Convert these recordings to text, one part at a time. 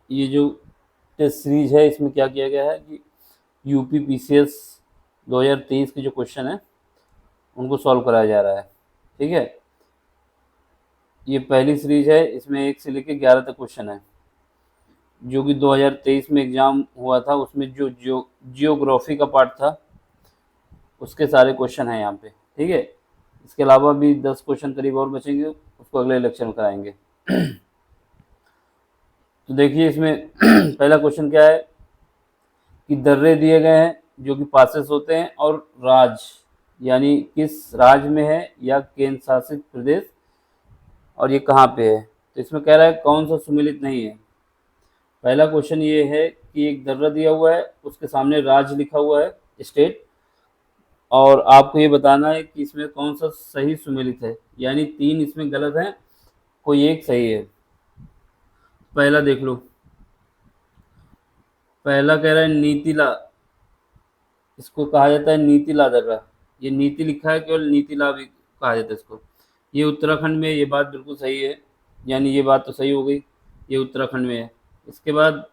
ये जो test series है इसमें क्या किया गया है कि यूपी पीसीएस 2023 के जो क्वेश्चन है उनको सॉल्व कराया जा रहा है। ठीक है, ये पहली सीरीज है, इसमें 1 से लेकर 11 तक क्वेश्चन है, जो कि 2023 में एग्ज़ाम हुआ था, उसमें जो जियोग्राफी का पार्ट था उसके सारे क्वेश्चन हैं यहाँ पे। ठीक है, इसके अलावा भी 10 क्वेश्चन करीब और बचेंगे, उसको अगले लेक्चर में कराएंगे। तो देखिए इसमें पहला क्वेश्चन क्या है कि दर्रे दिए गए हैं जो कि पासेस होते हैं, और राज यानी किस राज्य में है या केंद्र शासित प्रदेश, और ये कहाँ पे है। तो इसमें कह रहा है कौन सा सुमेलित नहीं है। पहला क्वेश्चन ये है कि एक दर्रा दिया हुआ है, उसके सामने राज्य लिखा हुआ है, स्टेट, और आपको ये बताना है कि इसमें कौन सा सही सुमेलित है, यानी 3 इसमें गलत हैं, कोई एक सही है। पहला देख लो, पहला कह रहा है नीतिला, इसको कहा जाता है नीतिला दर्रा। ये नीति लिखा है, केवल नीतिला भी कहा जाता है इसको। ये उत्तराखंड में, ये बात बिल्कुल सही है, यानी ये बात तो सही हो गई, ये उत्तराखंड में है। इसके बाद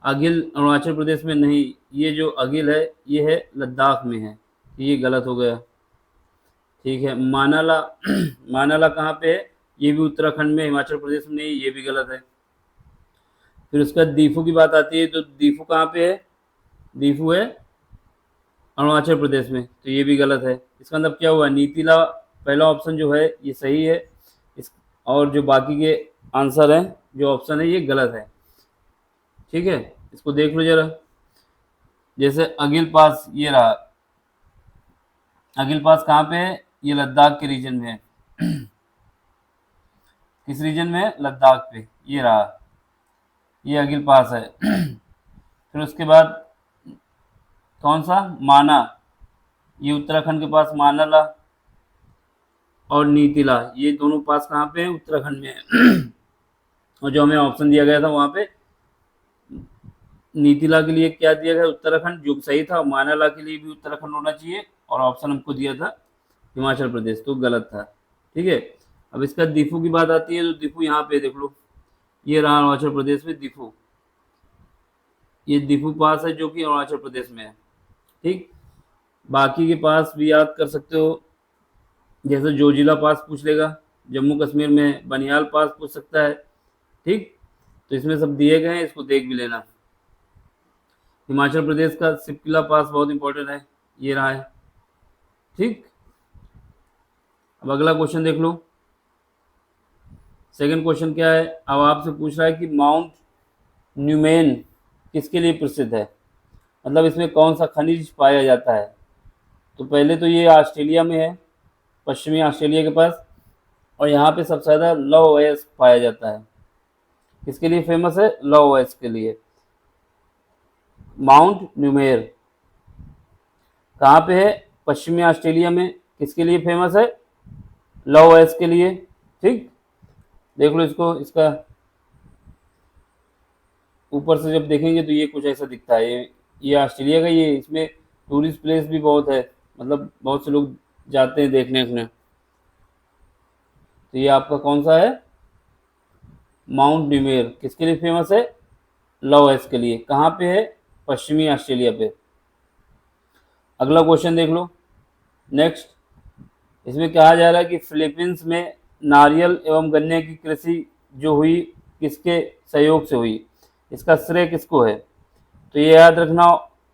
अगिल अरुणाचल प्रदेश में नहीं, ये जो अगिल है ये है लद्दाख में है, ये गलत हो गया। ठीक है, मानाला मानाला कहाँ पे है, ये भी उत्तराखंड में, हिमाचल प्रदेश में नहीं, ये भी गलत है। फिर उसके बाद दीफू की बात आती है, तो दीफू कहाँ पे है, दीफू है अरुणाचल प्रदेश में, तो ये भी गलत है। इसका मतलब क्या हुआ, नीतिला पहला ऑप्शन जो है ये सही है, इस और जो बाकी के आंसर हैं, जो ऑप्शन है ये गलत है। ठीक है, इसको देख लो जरा। जैसे अगिल पास ये रहा, अगिल पास कहाँ पे है, ये लद्दाख के रीजन में है। किस रीजन में है, लद्दाख पे, ये रहा, ये अगिल पास है। फिर उसके बाद कौन सा, माना, ये उत्तराखंड के पास मानाला और नीतिला, ये दोनों पास कहाँ पे है, उत्तराखंड में है। और जो हमें ऑप्शन दिया गया था वहाँ पे नीतिला के लिए क्या दिया गया, उत्तराखंड, जो सही था। मानाला के लिए भी उत्तराखंड होना चाहिए, और ऑप्शन हमको दिया था हिमाचल प्रदेश, तो गलत था। ठीक है, अब इसका दीफू की बात आती है, तो दीफू यहाँ पे देख लो, ये रहा अरुणाचल प्रदेश में दीफू, ये दीफू पास है जो कि अरुणाचल प्रदेश में है। ठीक, बाकी के पास भी याद कर सकते हो, जैसे जोजिला पास पूछ लेगा, जम्मू कश्मीर में बनियाल पास पूछ सकता है। ठीक, तो इसमें सब दिए गए हैं, इसको देख भी लेना। हिमाचल प्रदेश का सिपकिला पास बहुत इंपॉर्टेंट है, ये रहा है। ठीक, अब अगला क्वेश्चन देख लो। सेकंड क्वेश्चन क्या है, अब आपसे पूछ रहा है कि माउंट न्यूमेन किसके लिए प्रसिद्ध है, मतलब इसमें कौन सा खनिज पाया जाता है। तो पहले तो ये ऑस्ट्रेलिया में है, पश्चिमी ऑस्ट्रेलिया के पास, और यहाँ पे सबसे ज़्यादा लव ओएस पाया जाता है। किसके लिए फेमस है, लव ओएस के लिए। माउंट न्यूमेर कहाँ पे है, पश्चिमी ऑस्ट्रेलिया में, किसके लिए फेमस है, लव ओएस के लिए। ठीक, देख लो इसको, इसका ऊपर से जब देखेंगे तो ये कुछ ऐसा दिखता है, ये ऑस्ट्रेलिया का, ये इसमें टूरिस्ट प्लेस भी बहुत है, मतलब बहुत से लोग जाते हैं देखने के। तो ये आपका कौन सा है, माउंट न्यूमेर, किसके लिए फेमस है, लव एस के लिए। कहाँ पे है, पश्चिमी ऑस्ट्रेलिया पे। अगला क्वेश्चन देख लो नेक्स्ट, इसमें कहा जा रहा है कि फिलीपींस में नारियल एवं गन्ने की कृषि जो हुई किसके सहयोग से हुई, इसका श्रेय किसको है। तो ये याद रखना,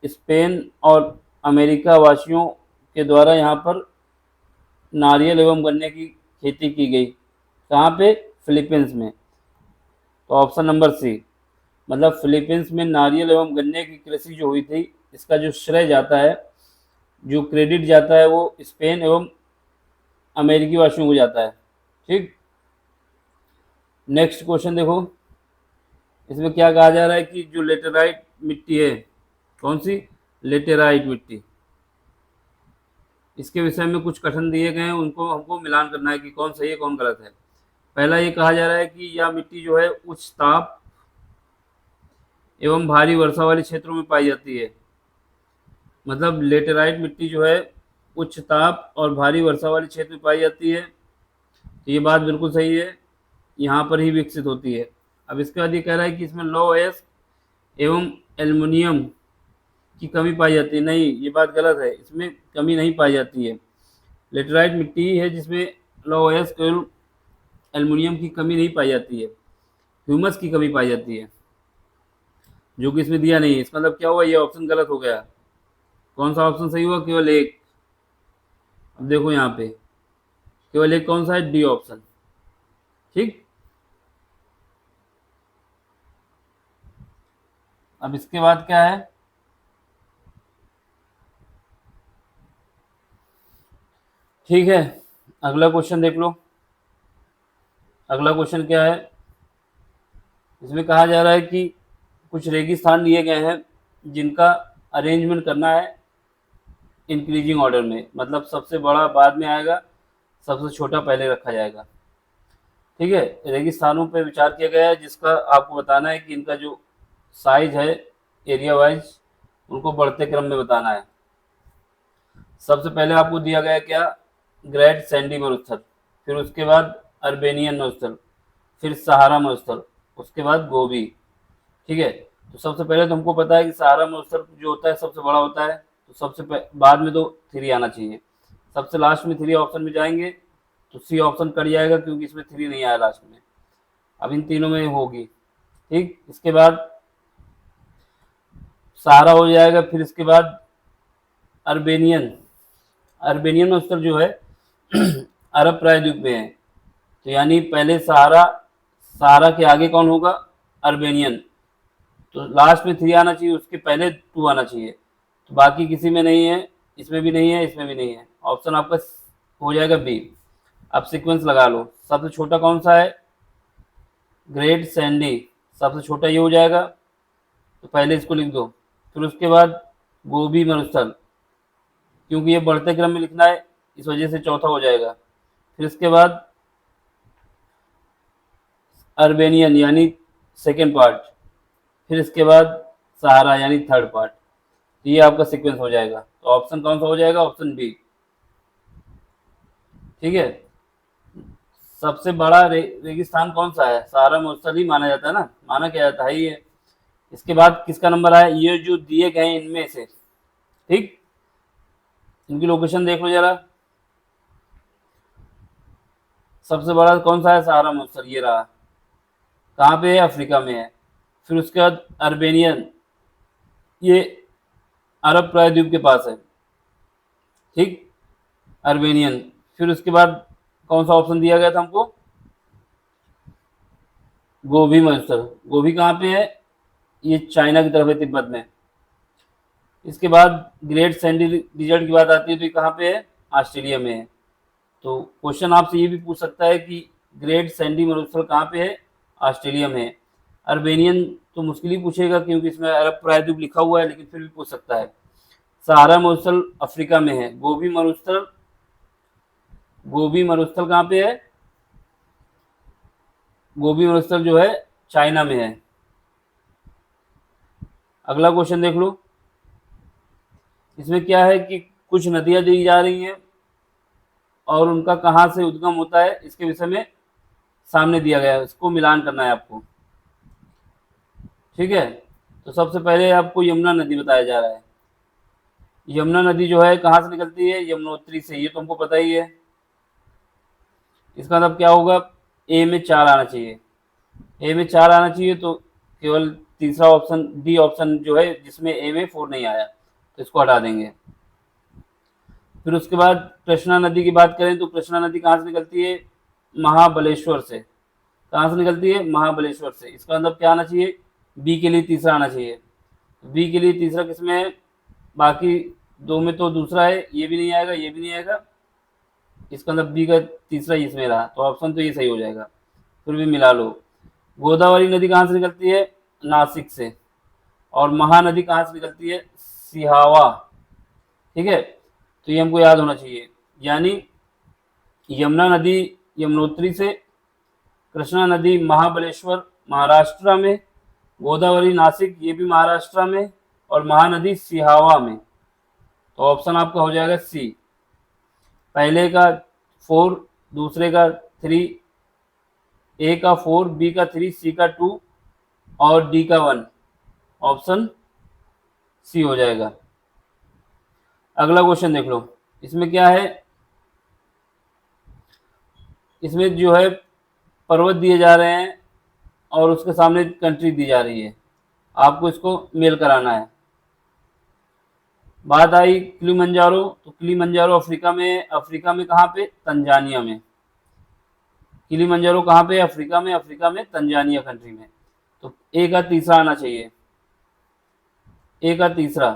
स्पेन और अमेरिका वासियों के द्वारा यहाँ पर नारियल एवं गन्ने की खेती की गई, कहाँ पे, फिलीपींस में। तो ऑप्शन नंबर सी, मतलब फिलीपींस में नारियल एवं गन्ने की कृषि जो हुई थी, इसका जो श्रेय जाता है, जो क्रेडिट जाता है, वो स्पेन एवं अमेरिकी वासियों को जाता है। ठीक, नेक्स्ट क्वेश्चन देखो, इसमें क्या कहा जा रहा है कि जो लेटेराइट मिट्टी है, कौन सी, लेटेराइट मिट्टी, इसके विषय में कुछ कथन दिए गए हैं, उनको हमको मिलान करना है कि कौन सही है कौन गलत है। पहला ये कहा जा रहा है कि यह मिट्टी जो है उच्च ताप एवं भारी वर्षा वाले क्षेत्रों में पाई जाती है, मतलब लेटेराइट मिट्टी जो है उच्च ताप और भारी वर्षा वाले क्षेत्र में पाई जाती है, तो ये बात बिल्कुल सही है, यहाँ पर ही विकसित होती है। अब इसके बाद ये कह रहा है कि इसमें लौह अयस्क एवं एल्युमिनियम की कमी पाई जाती है। नहीं, ये बात गलत है, इसमें कमी नहीं पाई जाती है। लेटराइट मिट्टी है जिसमें लौह अयस्क एवं एल्युमिनियम की कमी नहीं पाई जाती है, ह्यूमस की कमी पाई जाती है, जो कि इसमें दिया नहीं है। इसका मतलब क्या हुआ, ये ऑप्शन गलत हो गया। कौन सा ऑप्शन सही हुआ, केवल एक। अब देखो यहाँ पे केवल एक कौन सा है, डी ऑप्शन। ठीक, अब इसके बाद क्या है, ठीक है, अगला क्वेश्चन देख लो। अगला क्वेश्चन क्या है, इसमें कहा जा रहा है कि कुछ रेगिस्तान दिए गए हैं जिनका अरेंजमेंट करना है इंक्रीजिंग ऑर्डर में, मतलब सबसे बड़ा बाद में आएगा, सबसे छोटा पहले रखा जाएगा। ठीक है, रेगिस्तानों पर विचार किया गया है जिसका आपको बताना है कि इनका जो साइज है एरिया वाइज, उनको बढ़ते क्रम में बताना है। सबसे पहले आपको दिया गया क्या, ग्रेट सैंडी मरुस्थल, फिर उसके बाद अर्बेनियन मरुस्थल, फिर सहारा मरुस्थल, उसके बाद गोबी। ठीक है, तो सबसे पहले तो हमको पता है कि सहारा मरुस्थल जो होता है सबसे बड़ा होता है, तो बाद में तो 3 आना चाहिए। सबसे लास्ट में 3 ऑप्शन में जाएंगे तो सी ऑप्शन कट जाएगा क्योंकि इसमें 3 नहीं आया लास्ट में। अब इन तीनों में होगी। ठीक, इसके बाद सहारा हो जाएगा, फिर इसके बाद अर्बेनियन। अर्बेनियन मरुस्थल जो है अरब प्रायद्वीप में है, तो यानी पहले सहारा, सहारा के आगे कौन होगा, अर्बेनियन। तो लास्ट में 3 आना चाहिए, उसके पहले 2 आना चाहिए, तो बाकी किसी में नहीं है, इसमें भी नहीं है, इसमें भी नहीं है। ऑप्शन आपका हो जाएगा बी। अब सीक्वेंस लगा लो, सबसे छोटा कौन सा है, ग्रेट सैंडी, सबसे छोटा ये हो जाएगा, तो पहले इसको लिख दो। फिर उसके बाद गोबी मरुस्थल, क्योंकि ये बढ़ते क्रम में लिखना है इस वजह से चौथा हो जाएगा। फिर इसके बाद अर्बेनियन यानी सेकेंड पार्ट, फिर इसके बाद सहारा यानी थर्ड पार्ट। तो ये आपका सीक्वेंस हो जाएगा, तो ऑप्शन कौन सा हो जाएगा, ऑप्शन बी। ठीक है, सबसे बड़ा रेगिस्तान कौन सा है, सहारा मरुस्थल ही माना जाता है ना, माना क्या जाता है ये। इसके बाद किसका नंबर आया, ये जो दिए गए हैं इनमें से। ठीक, इनकी लोकेशन देख लो जरा, सबसे बड़ा कौन सा है, सहारा मरुस्थल, ये रहा। कहाँ पे है, अफ्रीका में है। फिर उसके बाद अर्बेनियन, ये अरब प्रायद्वीप के पास है। ठीक, अर्बेनियन। फिर उसके बाद कौन सा ऑप्शन दिया गया था हमको, गोभी मरुस्थल। गोभी कहाँ पे है, ये चाइना की तरफ है, तिब्बत में। इसके बाद ग्रेट सैंडी डिजर्ट की बात आती है तो ये कहाँ पे है, ऑस्ट्रेलिया में है। तो क्वेश्चन आपसे ये भी पूछ सकता है कि ग्रेट सैंडी मरुस्थल कहाँ पे है, ऑस्ट्रेलिया में है। अर्बेनियन तो मुश्किल ही पूछेगा क्योंकि इसमें अरब प्रायद्वीप लिखा हुआ है, लेकिन फिर भी पूछ सकता है। सहारा मरुस्थल अफ्रीका में है। गोबी मरुस्थल, गोबी मरुस्थल कहाँ पे है, गोबी मरुस्थल जो है चाइना में है। अगला क्वेश्चन देख लो, इसमें क्या है कि कुछ नदियां दी जा रही हैं और उनका कहाँ से उद्गम होता है इसके विषय में सामने दिया गया है, इसको मिलान करना है आपको। ठीक है, तो सबसे पहले आपको यमुना नदी बताया जा रहा है। यमुना नदी जो है कहाँ से निकलती है, यमुनोत्री से, ये तो हमको पता ही है। इसका मतलब क्या होगा, ए में 4 आना चाहिए, ए में 4 आना चाहिए, तो केवल तीसरा ऑप्शन डी ऑप्शन जो है जिसमें ए में 4 नहीं आया, तो इसको हटा देंगे। फिर उसके बाद कृष्णा नदी की बात करें तो कृष्णा नदी कहाँ से निकलती है, महाबलेश्वर से। कहाँ से निकलती है, महाबलेश्वर से। इसका मतलब क्या आना चाहिए, बी के लिए तीसरा आना चाहिए। बी के लिए तीसरा किसमें है, बाकी 2 में तो दूसरा है, ये भी नहीं आएगा, ये भी नहीं आएगा। इसका मतलब बी का तीसरा इसमें रहा, तो ऑप्शन तो ये सही हो जाएगा। फिर भी मिला लो। गोदावरी नदी कहाँ से निकलती है, नासिक से। और महानदी कहाँ से निकलती है, सिहावा। ठीक है, तो ये हमको याद होना चाहिए, यानी यमुना नदी यमुनोत्री से, कृष्णा नदी महाबलेश्वर महाराष्ट्र में, गोदावरी नासिक ये भी महाराष्ट्र में, और महानदी सिहावा में। तो ऑप्शन आपका हो जाएगा सी। पहले का 4, दूसरे का 3, ए का 4, बी का 3, सी का 2 और डी का 1। ऑप्शन सी हो जाएगा। अगला क्वेश्चन देख लो। इसमें क्या है, इसमें जो है पर्वत दिए जा रहे हैं और उसके सामने कंट्री दी जा रही है, आपको इसको मेल कराना है। बात आई किलिमंजारो, तो किलिमंजारो अफ्रीका में है। अफ्रीका में कहाँ पे? तंजानिया में। किलिमंजारो कहाँ पे? अफ्रीका में। अफ्रीका में तंजानिया कंट्री में। तो ए का तीसरा आना चाहिए। ए का तीसरा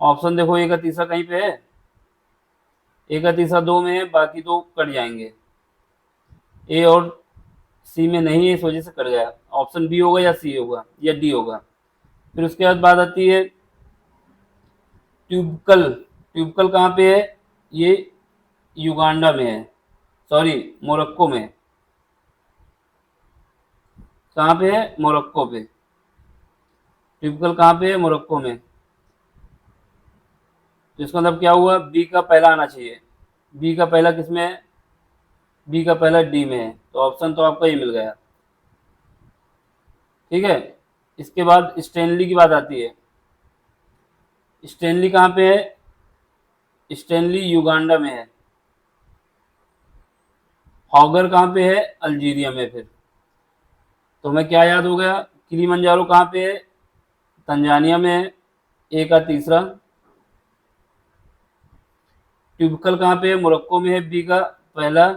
ऑप्शन देखो, ए का तीसरा कहीं पे है? ए का तीसरा दो में है, बाकी दो कट जाएंगे। ए और सी में नहीं है, इस वजह से कट गया। ऑप्शन बी होगा या सी होगा या डी होगा। फिर उसके बाद बात आती है ट्यूबकल। ट्यूबकल कहाँ पे है? ये युगांडा में है, सॉरी मोरक्को में। कहाँ पे है? मोरक्को पे। ट्यूबकल कहाँ पे है? मोरक्को में। तो इसका मतलब क्या हुआ? बी का पहला आना चाहिए। बी का पहला किस में है? बी का पहला डी में है, तो ऑप्शन तो आपका ये मिल गया। ठीक है। इसके बाद स्टेनली की बात आती है। स्टेनली कहाँ पे है? स्टेनली युगांडा में है। हॉगर कहाँ पे है? अल्जीरिया में। फिर तो हमें क्या याद हो गया? किलिमंजारो कहाँ पे है? तंजानिया में है। ए का तीसरा। ट्यूबकल कहाँ पे है? मोरक्को में है, बी का पहला।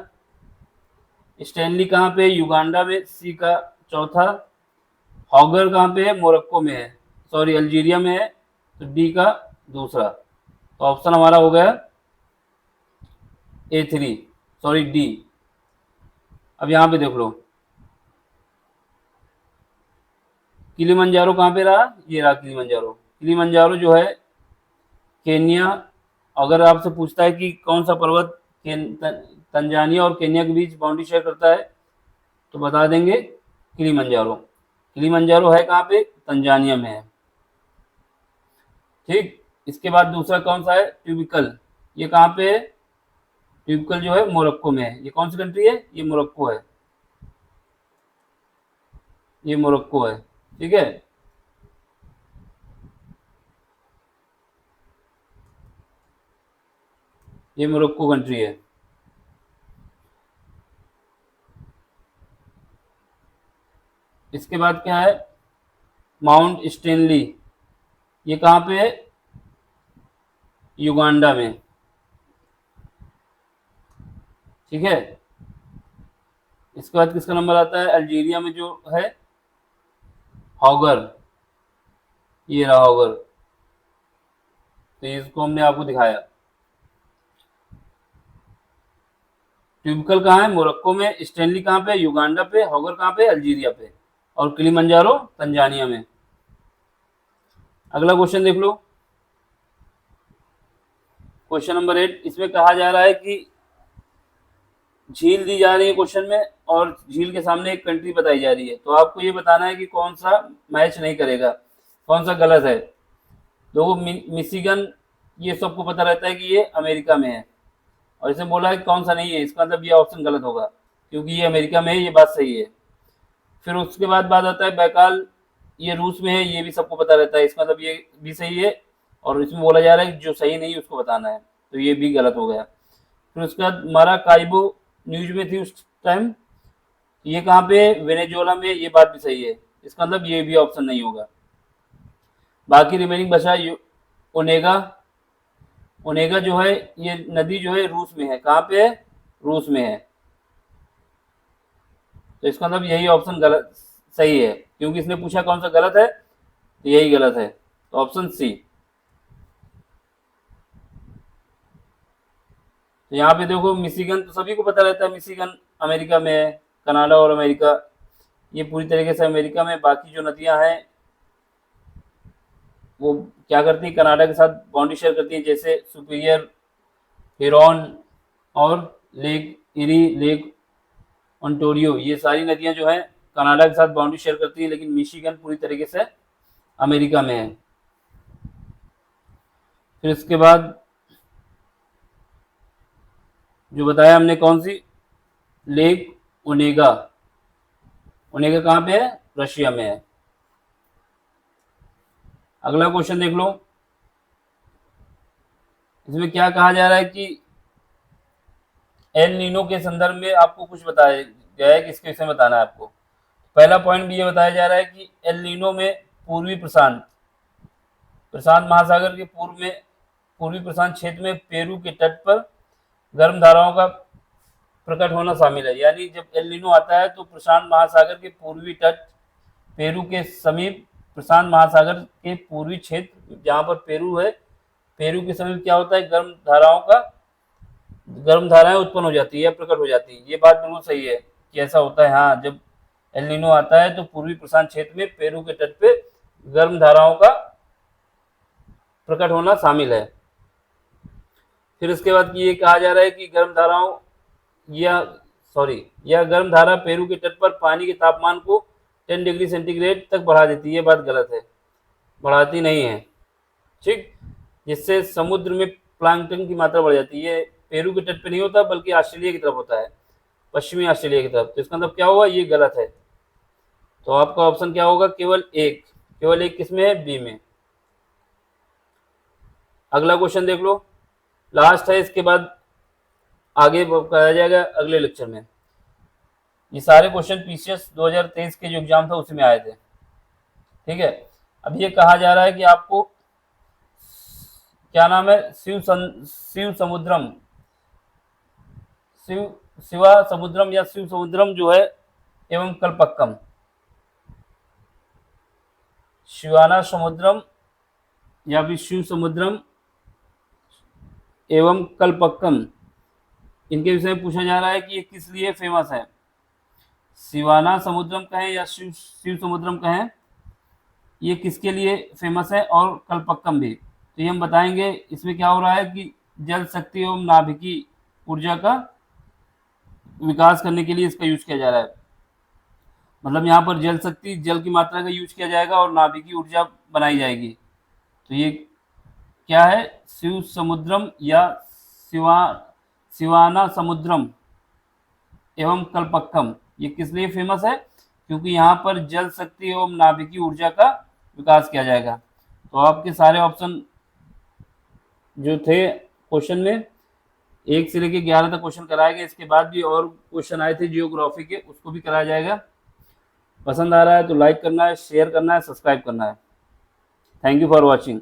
स्टेनली कहाँ पे है? युगांडा में, सी का चौथा। हॉगर कहाँ पे है? मोरक्को में है, सॉरी अल्जीरिया में है, तो डी का दूसरा। तो ऑप्शन हमारा हो गया A3, सॉरी डी। अब यहाँ पे देख लो, किलिमंजारो कहाँ पे रहा? ये रहा किलिमंजारो। किलिमंजारो जो है केन्या। अगर आपसे पूछता है कि कौन सा पर्वत तंजानिया और केन्या के बीच बाउंड्री शेयर करता है, तो बता देंगे किलिमंजारो। किलिमंजारो है कहाँ पे? तंजानिया में है। ठीक। इसके बाद दूसरा कौन सा है? ट्यूबिकल। ये कहाँ पे है? ट्यूबिकल जो है मोरक्को में है। ये कौन सी कंट्री है? ये मोरक्को है। ये मोरक्को है। ठीक है। ये मोरक्को कंट्री है। इसके बाद क्या है? Mount Stanley. ये कहाँ पे है? युगांडा में। ठीक है। इसके बाद किसका नंबर आता है? अल्जीरिया में जो है हॉगर। ये रहा हॉगर। तो इसको हमने आपको दिखाया। ट्यूबिकल कहाँ है? मोरक्को में। स्टेनली कहाँ पे? युगांडा पे। हॉगर कहाँ पे? अल्जीरिया पे। और किलिमंजारो तंजानिया में। अगला क्वेश्चन देख लो। Question number 8। इसमें कहा जा रहा है कि झील दी जा रही है क्वेश्चन में, और झील के सामने एक कंट्री बताई जा रही है, तो आपको ये बताना है कि कौन सा मैच नहीं करेगा, कौन सा गलत है। देखो मिशिगन, ये सबको पता रहता है कि ये अमेरिका में है, और इसने बोला है कि कौन सा नहीं है, इसका मतलब ये ऑप्शन गलत होगा, क्योंकि ये अमेरिका में है, ये बात सही है। फिर उसके बाद बात आता है बैकाल, ये रूस में है, ये भी सबको पता रहता है, इसका मतलब ये भी सही है। और इसमें बोला जा रहा है कि जो सही नहीं उसको बताना है, तो ये भी गलत हो गया। फिर उसके बाद माराकाइबो न्यूज में थी उस टाइम, ये कहाँ पे? वेनेजुएला में। ये बात भी सही है, इसका मतलब ये भी ऑप्शन नहीं होगा। बाकी रिमेनिंग बचा ओनेगा। ओनेगा जो है, ये नदी जो है रूस में है। कहाँ पे है? रूस में है। तो इसका मतलब यही ऑप्शन गलत सही है, क्योंकि इसने पूछा कौन सा गलत है, तो यही गलत है, तो ऑप्शन सी। तो यहाँ पे देखो मिशिगन तो सभी को पता रहता है, मिशिगन अमेरिका में है। कनाडा और अमेरिका, ये पूरी तरीके से अमेरिका में। बाकी जो नदियां हैं वो क्या करती हैं? कनाडा के साथ बाउंड्री शेयर करती हैं, जैसे सुपीरियर, हिरॉन और लेक इरी, लेक ओंटारियो, ये सारी नदियां जो हैं कनाडा के साथ बाउंड्री शेयर करती हैं, लेकिन मिशिगन पूरी तरीके से अमेरिका में है। फिर इसके बाद जो बताया हमने, कौन सी लेक ओनेगा। ओनेगा कहाँ पे है? रशिया में है। अगला क्वेश्चन देख लो। इसमें क्या कहा जा रहा है कि एल नीनो के संदर्भ में आपको कुछ बताया गया है कि इसके विषय में बताना है आपको। पहला पॉइंट भी ये बताया जा रहा है कि एल नीनो में पूर्वी प्रशांत प्रशांत महासागर के पूर्वी प्रशांत क्षेत्र में पेरू के तट पर गर्म धाराओं का प्रकट होना शामिल है। यानी जब एल नीनो आता है तो प्रशांत महासागर के पूर्वी तट पेरू के समीप, प्रशांत महासागर के पूर्वी क्षेत्र जहाँ पर पेरू है, पेरू के समीप क्या होता है, गर्म धाराएं उत्पन्न हो जाती है, प्रकट हो जाती है। ये बात बिल्कुल सही है कि ऐसा होता है। हाँ, जब एल नीनो आता है तो पूर्वी प्रशांत क्षेत्र में पेरू के तट पे गर्म धाराओं का प्रकट होना शामिल है। फिर इसके बाद ये कहा जा रहा है कि यह गर्म धारा पेरू के तट पर पानी के तापमान को 10 डिग्री सेंटीग्रेड तक बढ़ा देती है। ये बात गलत है, बढ़ाती नहीं है। ठीक, जिससे समुद्र में प्लांकटन की मात्रा बढ़ जाती है। पेरू के तट पे नहीं होता बल्कि ऑस्ट्रेलिया की तरफ होता है, पश्चिमी ऑस्ट्रेलिया की तरफ। तो इसका मतलब क्या हुआ, ये गलत है। तो आपका ऑप्शन क्या होगा, केवल एक किसमें है, बी में। अगला क्वेश्चन देख लो, लास्ट है, इसके बाद आगे कराया जाएगा अगले लेक्चर में। ये सारे क्वेश्चन पीसीएस 2023 के जो एग्जाम था उसी में आए थे। ठीक है, अब ये कहा जा रहा है कि आपको क्या नाम है, शिवा समुद्रम या शिव समुद्रम जो है एवं कल्पक्कम, शिवाना समुद्रम या फिर शिव समुद्रम एवं कल्पक्कम, इनके विषय में पूछा जा रहा है कि ये किस लिए फेमस है। शिवाना समुद्रम कहें या शिव समुद्रम कहें, ये किसके लिए फेमस है, और कल्पक्कम भी। तो ये हम बताएंगे। इसमें क्या हो रहा है कि जल शक्ति एवं नाभिकीय ऊर्जा का विकास करने के लिए इसका यूज किया जा रहा है। मतलब यहाँ पर जल शक्ति, जल की मात्रा का यूज किया जाएगा और नाभिकीय ऊर्जा बनाई जाएगी। तो ये क्या है, शिव समुद्रम या शिवाना समुद्रम एवं कल्पक्कम, ये किस लिए फेमस है, क्योंकि यहाँ पर जल शक्ति एवं नाभिकीय ऊर्जा का विकास किया जाएगा। तो आपके सारे ऑप्शन जो थे क्वेश्चन में 1 से लेकर 11 तक क्वेश्चन कराए गए। इसके बाद भी और क्वेश्चन आए थे जियोग्राफी के, उसको भी कराया जाएगा। पसंद आ रहा है तो लाइक करना है, शेयर करना है, सब्सक्राइब करना है। Thank you for watching.